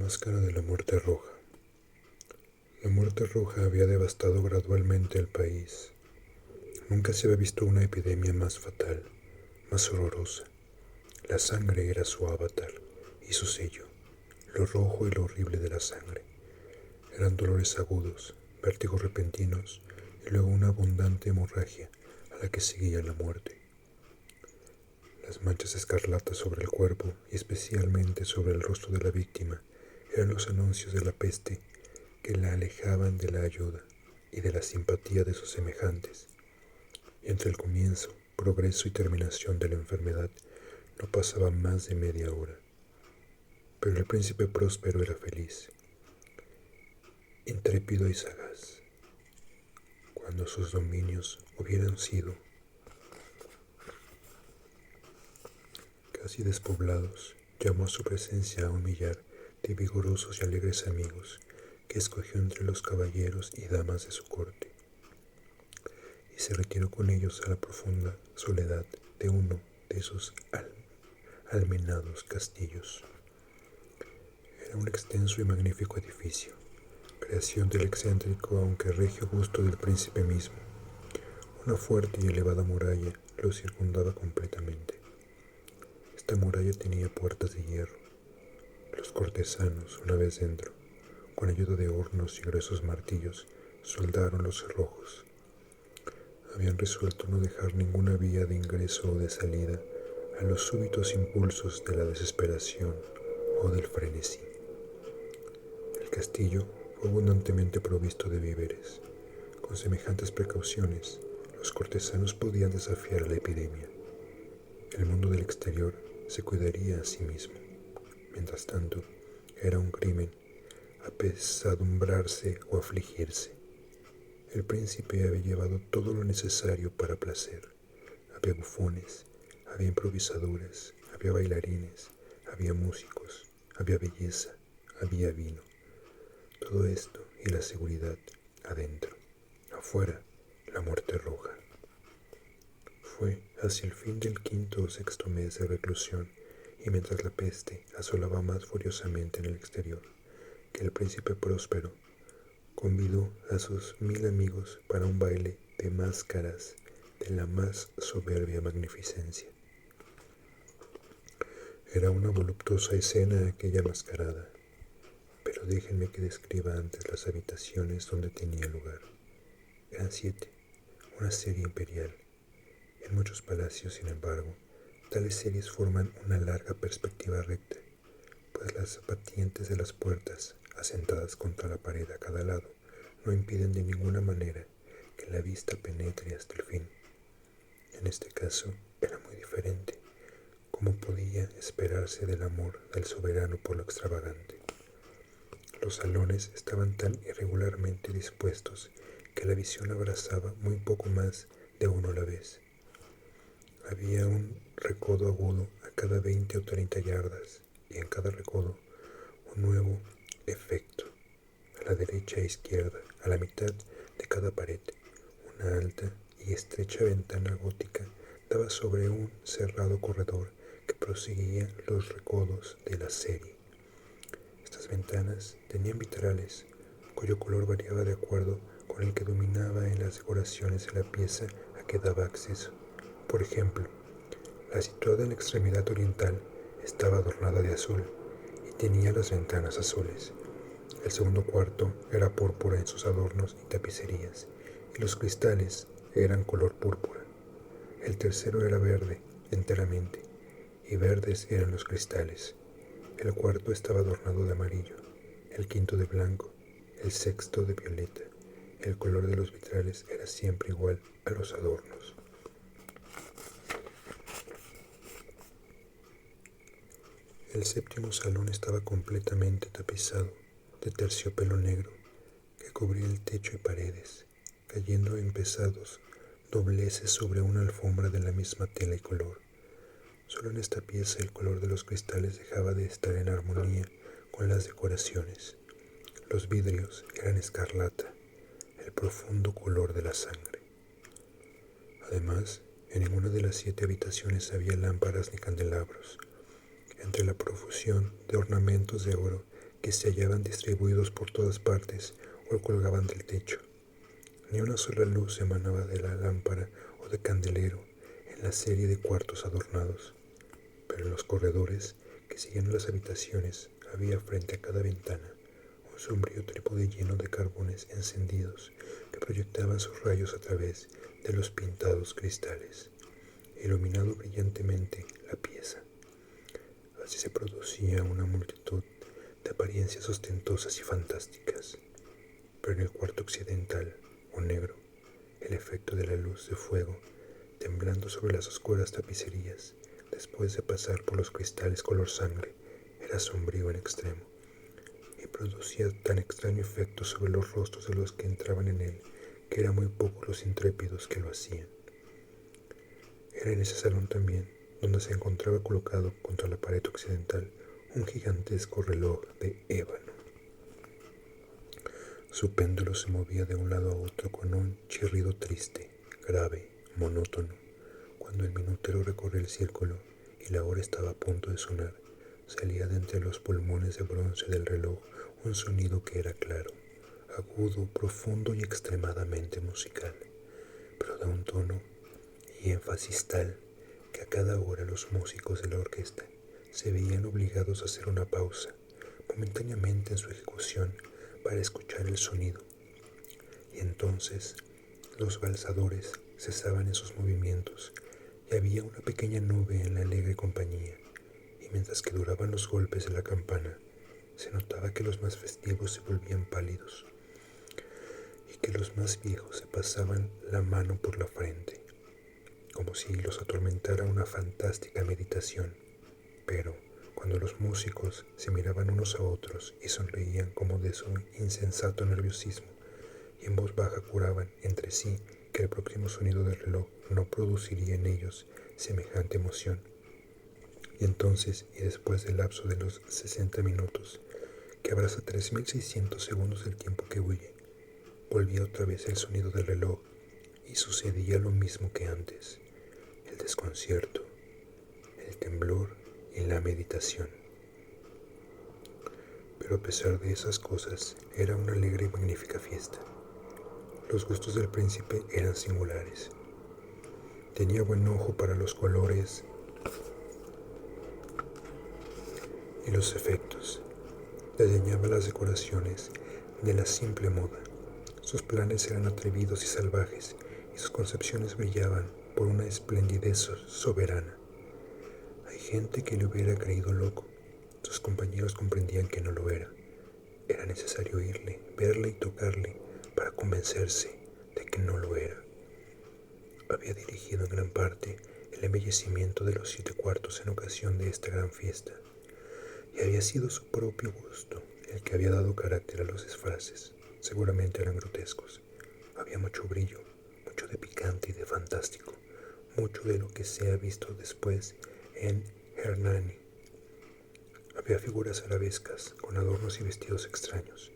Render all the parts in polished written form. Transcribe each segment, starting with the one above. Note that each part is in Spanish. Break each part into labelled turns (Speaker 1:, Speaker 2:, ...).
Speaker 1: máscara de la muerte roja. La muerte roja había devastado gradualmente el país. Nunca se había visto una epidemia más fatal, más horrorosa. La sangre era su avatar y su sello, lo rojo y lo horrible de la sangre. Eran dolores agudos, vértigos repentinos y luego una abundante hemorragia a la que seguía la muerte. Las manchas escarlatas sobre el cuerpo y especialmente sobre el rostro de la víctima eran los anuncios de la peste que la alejaban de la ayuda y de la simpatía de sus semejantes. Y entre el comienzo, progreso y terminación de la enfermedad no pasaba más de media hora. Pero el príncipe próspero era feliz, intrépido y sagaz. Cuando sus dominios hubieran sido casi despoblados, llamó a su presencia a un millar de vigorosos y alegres amigos que escogió entre los caballeros y damas de su corte, y se retiró con ellos a la profunda soledad de uno de sus almenados castillos. Era un extenso y magnífico edificio, creación del excéntrico aunque regio gusto del príncipe mismo. Una fuerte y elevada muralla lo circundaba completamente. Esta muralla tenía puertas de hierro. Los cortesanos, una vez dentro, con ayuda de hornos y gruesos martillos, soldaron los cerrojos. Habían resuelto no dejar ninguna vía de ingreso o de salida a los súbitos impulsos de la desesperación o del frenesí. El castillo fue abundantemente provisto de víveres. Con semejantes precauciones, los cortesanos podían desafiar la epidemia. El mundo del exterior se cuidaría a sí mismo. Mientras tanto, era un crimen apesadumbrarse o afligirse. El príncipe había llevado todo lo necesario para placer. Había bufones, había improvisadores, había bailarines, había músicos, había belleza, había vino. Todo esto y la seguridad adentro. Afuera, la muerte roja. Fue hacia el fin del quinto o sexto mes de reclusión y mientras la peste asolaba más furiosamente en el exterior, que el príncipe próspero convidó a sus 1000 amigos para un baile de máscaras de la más soberbia magnificencia. Era una voluptuosa escena aquella mascarada, pero déjenme que describa antes las habitaciones donde tenía lugar. Eran 7, una serie imperial. En muchos palacios, sin embargo, tales series forman una larga perspectiva recta, pues las batientes de las puertas, asentadas contra la pared a cada lado, no impiden de ninguna manera que la vista penetre hasta el fin. En este caso era muy diferente, como podía esperarse del amor del soberano por lo extravagante. Los salones estaban tan irregularmente dispuestos que la visión abrazaba muy poco más de uno a la vez. Había un recodo agudo a cada 20 o 30 yardas y en cada recodo un nuevo efecto. A la derecha e izquierda, a la mitad de cada pared, una alta y estrecha ventana gótica daba sobre un cerrado corredor que proseguía los recodos de la serie. Estas ventanas tenían vitrales, cuyo color variaba de acuerdo con el que dominaba en las decoraciones de la pieza a que daba acceso. Por ejemplo, la situada en la extremidad oriental estaba adornada de azul y tenía las ventanas azules. El segundo cuarto era púrpura en sus adornos y tapicerías, y los cristales eran color púrpura. El tercero era verde enteramente, y verdes eran los cristales. El cuarto estaba adornado de amarillo, el quinto de blanco, el sexto de violeta. El color de los vitrales era siempre igual a los adornos. El séptimo salón estaba completamente tapizado de terciopelo negro que cubría el techo y paredes, cayendo en pesados dobleces sobre una alfombra de la misma tela y color. Solo en esta pieza el color de los cristales dejaba de estar en armonía con las decoraciones. Los vidrios eran escarlata, el profundo color de la sangre. Además, en ninguna de las 7 habitaciones había lámparas ni candelabros. Entre la profusión de ornamentos de oro que se hallaban distribuidos por todas partes o colgaban del techo. Ni una sola luz emanaba de la lámpara o de candelero en la serie de cuartos adornados, pero en los corredores que seguían a las habitaciones había frente a cada ventana un sombrío trípode lleno de carbones encendidos que proyectaban sus rayos a través de los pintados cristales, iluminando brillantemente la pieza. Así se producía una multitud de apariencias ostentosas y fantásticas, pero en el cuarto occidental, o negro, el efecto de la luz de fuego, temblando sobre las oscuras tapicerías, después de pasar por los cristales color sangre, era sombrío en extremo, y producía tan extraño efecto sobre los rostros de los que entraban en él, que eran muy pocos los intrépidos que lo hacían. Era en ese salón también donde se encontraba colocado contra la pared occidental un gigantesco reloj de ébano. Su péndulo se movía de un lado a otro con un chirrido triste, grave, monótono. Cuando el minutero recorría el círculo y la hora estaba a punto de sonar, salía de entre los pulmones de bronce del reloj un sonido que era claro, agudo, profundo y extremadamente musical, pero de un tono y énfasis tal que a cada hora los músicos de la orquesta se veían obligados a hacer una pausa momentáneamente en su ejecución para escuchar el sonido, y entonces los valsadores cesaban en sus movimientos y había una pequeña nube en la alegre compañía, y mientras que duraban los golpes de la campana, se notaba que los más festivos se volvían pálidos y que los más viejos se pasaban la mano por la frente, como si los atormentara una fantástica meditación. Pero cuando los músicos se miraban unos a otros y sonreían como de su insensato nerviosismo, y en voz baja juraban entre sí que el próximo sonido del reloj no produciría en ellos semejante emoción. Y entonces, y después del lapso de los 60 minutos, que abraza 3600 segundos del tiempo que huye, volvía otra vez el sonido del reloj y sucedía lo mismo que antes: el desconcierto, el temblor y la meditación. Pero a pesar de esas cosas, era una alegre y magnífica fiesta. Los gustos del príncipe eran singulares. Tenía buen ojo para los colores y los efectos. Desdeñaba las decoraciones de la simple moda. Sus planes eran atrevidos y salvajes, y sus concepciones brillaban por una esplendidez soberana. Hay gente que le hubiera creído loco. Sus compañeros comprendían que no lo era. Era necesario oírle, verle y tocarle para convencerse de que no lo era. Había dirigido en gran parte el embellecimiento de los 7 cuartos en ocasión de esta gran fiesta, y había sido su propio gusto el que había dado carácter a los disfraces. Seguramente eran grotescos. Había mucho brillo, mucho de picante y de fantástico, mucho de lo que se ha visto después en Hernani. Había figuras arabescas con adornos y vestidos extraños.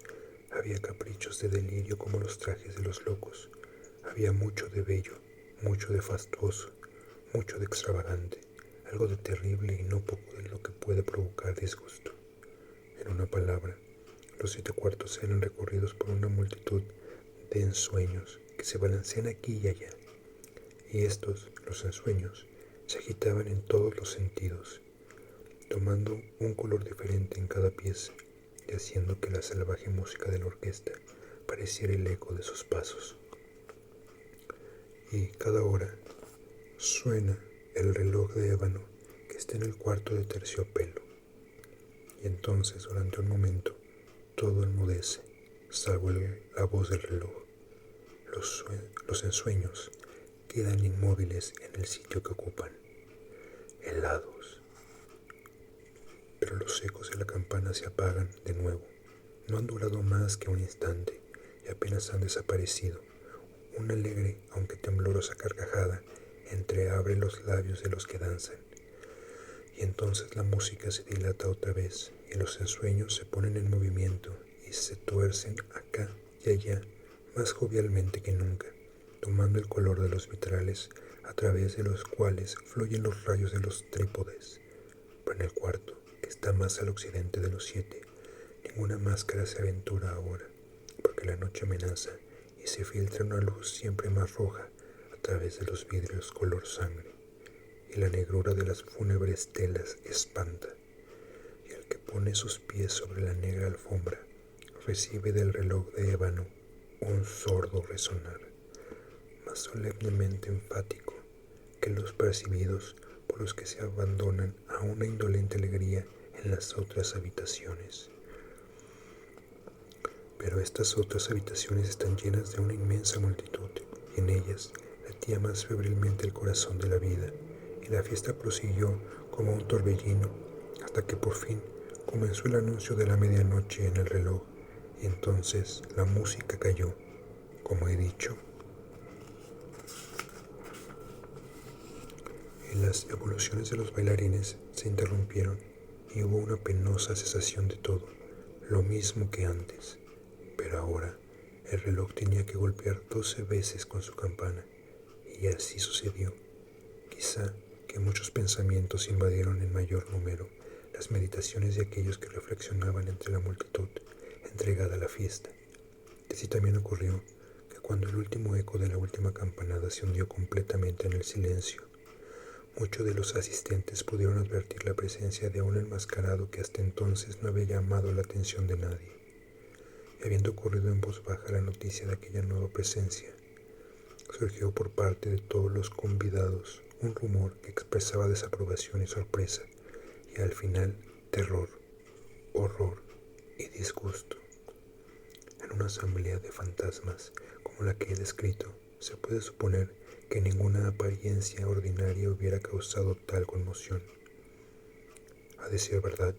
Speaker 1: Había caprichos de delirio como los trajes de los locos. Había mucho de bello, mucho de fastuoso, mucho de extravagante, algo de terrible y no poco de lo que puede provocar disgusto. En una palabra, los 7 cuartos eran recorridos por una multitud de ensueños que se balancean aquí y allá, y estos, los ensueños, se agitaban en todos los sentidos, tomando un color diferente en cada pieza y haciendo que la salvaje música de la orquesta pareciera el eco de sus pasos. Y cada hora suena el reloj de ébano que está en el cuarto de terciopelo, y entonces durante un momento todo enmudece, salvo la voz del reloj. Los ensueños quedan inmóviles en el sitio que ocupan, helados. Pero los ecos de la campana se apagan de nuevo. No han durado más que un instante y apenas han desaparecido. Una alegre, aunque temblorosa carcajada entreabre los labios de los que danzan. Y entonces la música se dilata otra vez y los ensueños se ponen en movimiento y se tuercen acá y allá más jovialmente que nunca, tomando el color de los vitrales a través de los cuales fluyen los rayos de los trípodes. Pero en el cuarto, que está más al occidente de los 7, Ninguna máscara se aventura ahora, porque la noche amenaza y se filtra una luz siempre más roja a través de los vidrios color sangre, y la negrura de las fúnebres telas espanta, y el que pone sus pies sobre la negra alfombra recibe del reloj de ébano un sordo resonar, más solemnemente enfático que los percibidos por los que se abandonan a una indolente alegría en las otras habitaciones. Pero estas otras habitaciones están llenas de una inmensa multitud, y en ellas latía más febrilmente el corazón de la vida, y la fiesta prosiguió como un torbellino, hasta que por fin comenzó el anuncio de la medianoche en el reloj, y entonces la música cayó, como he dicho. Y las evoluciones de los bailarines se interrumpieron y hubo una penosa cesación de todo, lo mismo que antes. Pero ahora el reloj tenía que golpear 12 veces con su campana, y así sucedió. Quizá que muchos pensamientos invadieron en mayor número las meditaciones de aquellos que reflexionaban entre la multitud entregada a la fiesta. Y así también ocurrió que cuando el último eco de la última campanada se hundió completamente en el silencio, muchos de los asistentes pudieron advertir la presencia de un enmascarado que hasta entonces no había llamado la atención de nadie. Y habiendo ocurrido en voz baja la noticia de aquella nueva presencia, surgió por parte de todos los convidados un rumor que expresaba desaprobación y sorpresa, y al final terror, horror y disgusto. En una asamblea de fantasmas como la que he descrito, se puede suponer que ninguna apariencia ordinaria hubiera causado tal conmoción. A decir verdad,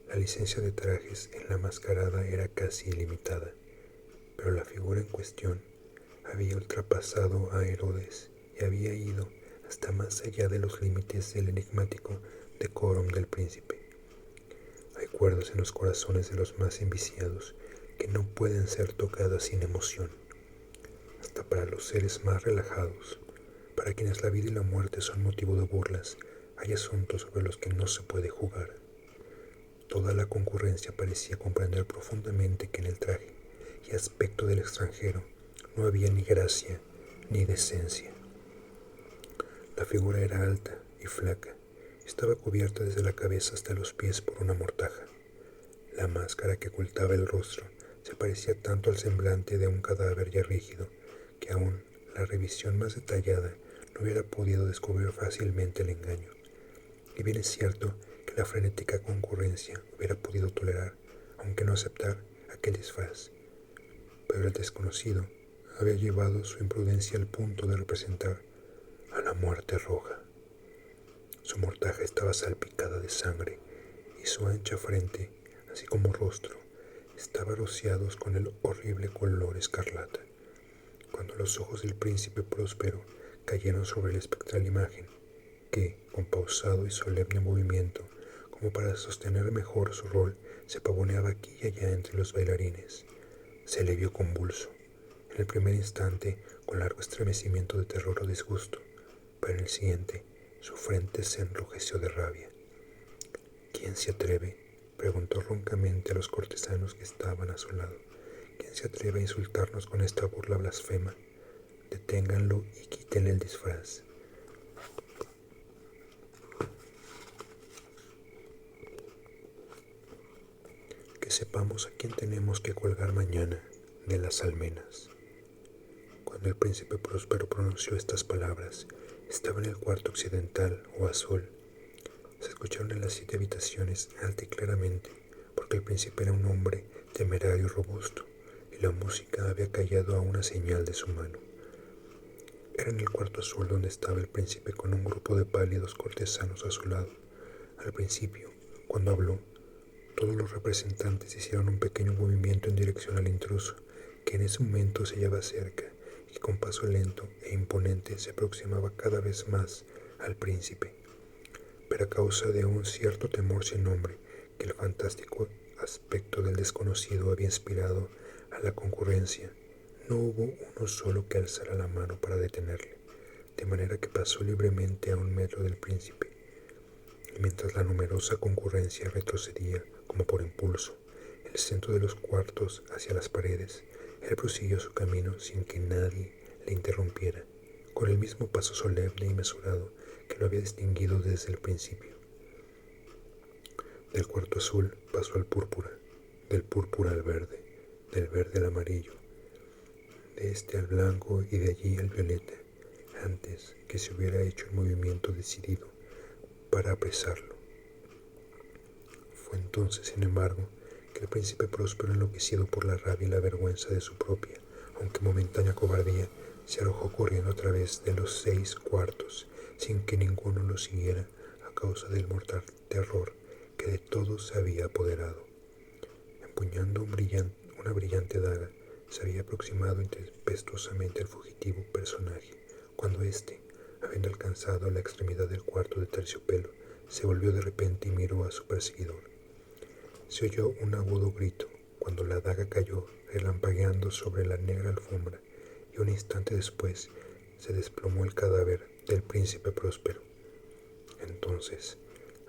Speaker 1: la licencia de trajes en la mascarada era casi ilimitada, pero la figura en cuestión había ultrapasado a Herodes y había ido hasta más allá de los límites del enigmático decorum del príncipe. Hay cuerdas en los corazones de los más enviciados que no pueden ser tocadas sin emoción. Hasta para los seres más relajados, para quienes la vida y la muerte son motivo de burlas, hay asuntos sobre los que no se puede jugar. Toda la concurrencia parecía comprender profundamente que en el traje y aspecto del extranjero no había ni gracia ni decencia. La figura era alta y flaca, estaba cubierta desde la cabeza hasta los pies por una mortaja. La máscara que ocultaba el rostro se parecía tanto al semblante de un cadáver ya rígido que aún la revisión más detallada no hubiera podido descubrir fácilmente el engaño. Y bien es cierto que la frenética concurrencia hubiera podido tolerar, aunque no aceptar, aquel disfraz. Pero el desconocido había llevado su imprudencia al punto de representar a la muerte roja. Su mortaja estaba salpicada de sangre y su ancha frente, así como rostro, estaban rociados con el horrible color escarlata. Cuando los ojos del príncipe próspero cayeron sobre la espectral imagen, que, con pausado y solemne movimiento, como para sostener mejor su rol, se pavoneaba aquí y allá entre los bailarines, se le vio convulso, en el primer instante con largo estremecimiento de terror o disgusto, pero en el siguiente su frente se enrojeció de rabia. ¿Quién se atreve?, preguntó roncamente a los cortesanos que estaban a su lado. ¿Quién se atreve a insultarnos con esta burla blasfema? Deténganlo y quítenle el disfraz. Que sepamos a quién tenemos que colgar mañana de las almenas. Cuando el príncipe próspero pronunció estas palabras, estaba en el cuarto occidental o azul. Se escucharon en las 7 habitaciones alta y claramente, porque el príncipe era un hombre temerario y robusto, y la música había callado a una señal de su mano. Era en el cuarto azul donde estaba el príncipe con un grupo de pálidos cortesanos a su lado. Al principio, cuando habló, todos los representantes hicieron un pequeño movimiento en dirección al intruso, que en ese momento se hallaba cerca y con paso lento e imponente se aproximaba cada vez más al príncipe. Pero a causa de un cierto temor sin nombre que el fantástico aspecto del desconocido había inspirado a la concurrencia, no hubo uno solo que alzara la mano para detenerle, de manera que pasó libremente a 1 metro del príncipe. Y mientras la numerosa concurrencia retrocedía como por impulso, el centro de los cuartos hacia las paredes, él prosiguió su camino sin que nadie le interrumpiera, con el mismo paso solemne y mesurado que lo había distinguido desde el principio. Del cuarto azul pasó al púrpura, del púrpura al verde, del verde al amarillo, de este al blanco y de allí al violeta, antes que se hubiera hecho el movimiento decidido para apresarlo. Fue entonces, sin embargo, que el príncipe Próspero, enloquecido por la rabia y la vergüenza de su propia, aunque momentánea cobardía, se arrojó corriendo a través de los 6 cuartos, sin que ninguno lo siguiera a causa del mortal terror que de todos se había apoderado. Empuñando una brillante daga, se había aproximado impetuosamente al fugitivo personaje, cuando éste, habiendo alcanzado la extremidad del cuarto de terciopelo, se volvió de repente y miró a su perseguidor. Se oyó un agudo grito cuando la daga cayó relampagueando sobre la negra alfombra, y un instante después se desplomó el cadáver del príncipe Próspero. Entonces,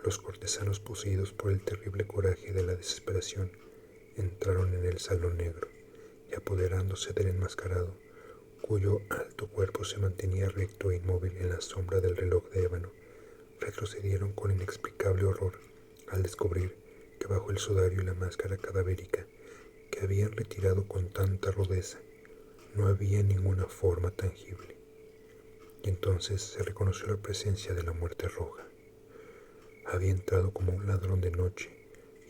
Speaker 1: los cortesanos, poseídos por el terrible coraje de la desesperación, entraron en el salón negro y, apoderándose del enmascarado, cuyo alto cuerpo se mantenía recto e inmóvil en la sombra del reloj de ébano, retrocedieron con inexplicable horror al descubrir que bajo el sudario y la máscara cadavérica que habían retirado con tanta rudeza no había ninguna forma tangible. Y entonces se reconoció la presencia de la muerte roja. Había entrado como un ladrón de noche,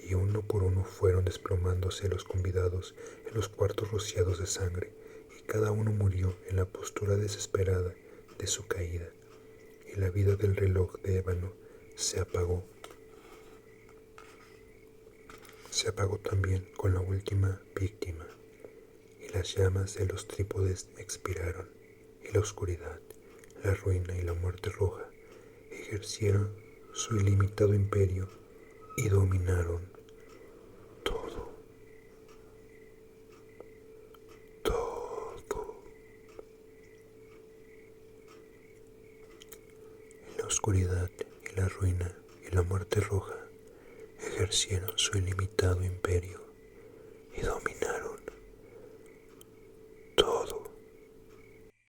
Speaker 1: y uno por uno fueron desplomándose los convidados en los cuartos rociados de sangre, y cada uno murió en la postura desesperada de su caída, y la vida del reloj de ébano se apagó. Se apagó también con la última víctima, y las llamas de los trípodes expiraron, y la oscuridad, la ruina y la muerte roja ejercieron su ilimitado imperio y dominaron todo, todo. La oscuridad y la ruina y la muerte roja ejercieron su ilimitado imperio y dominaron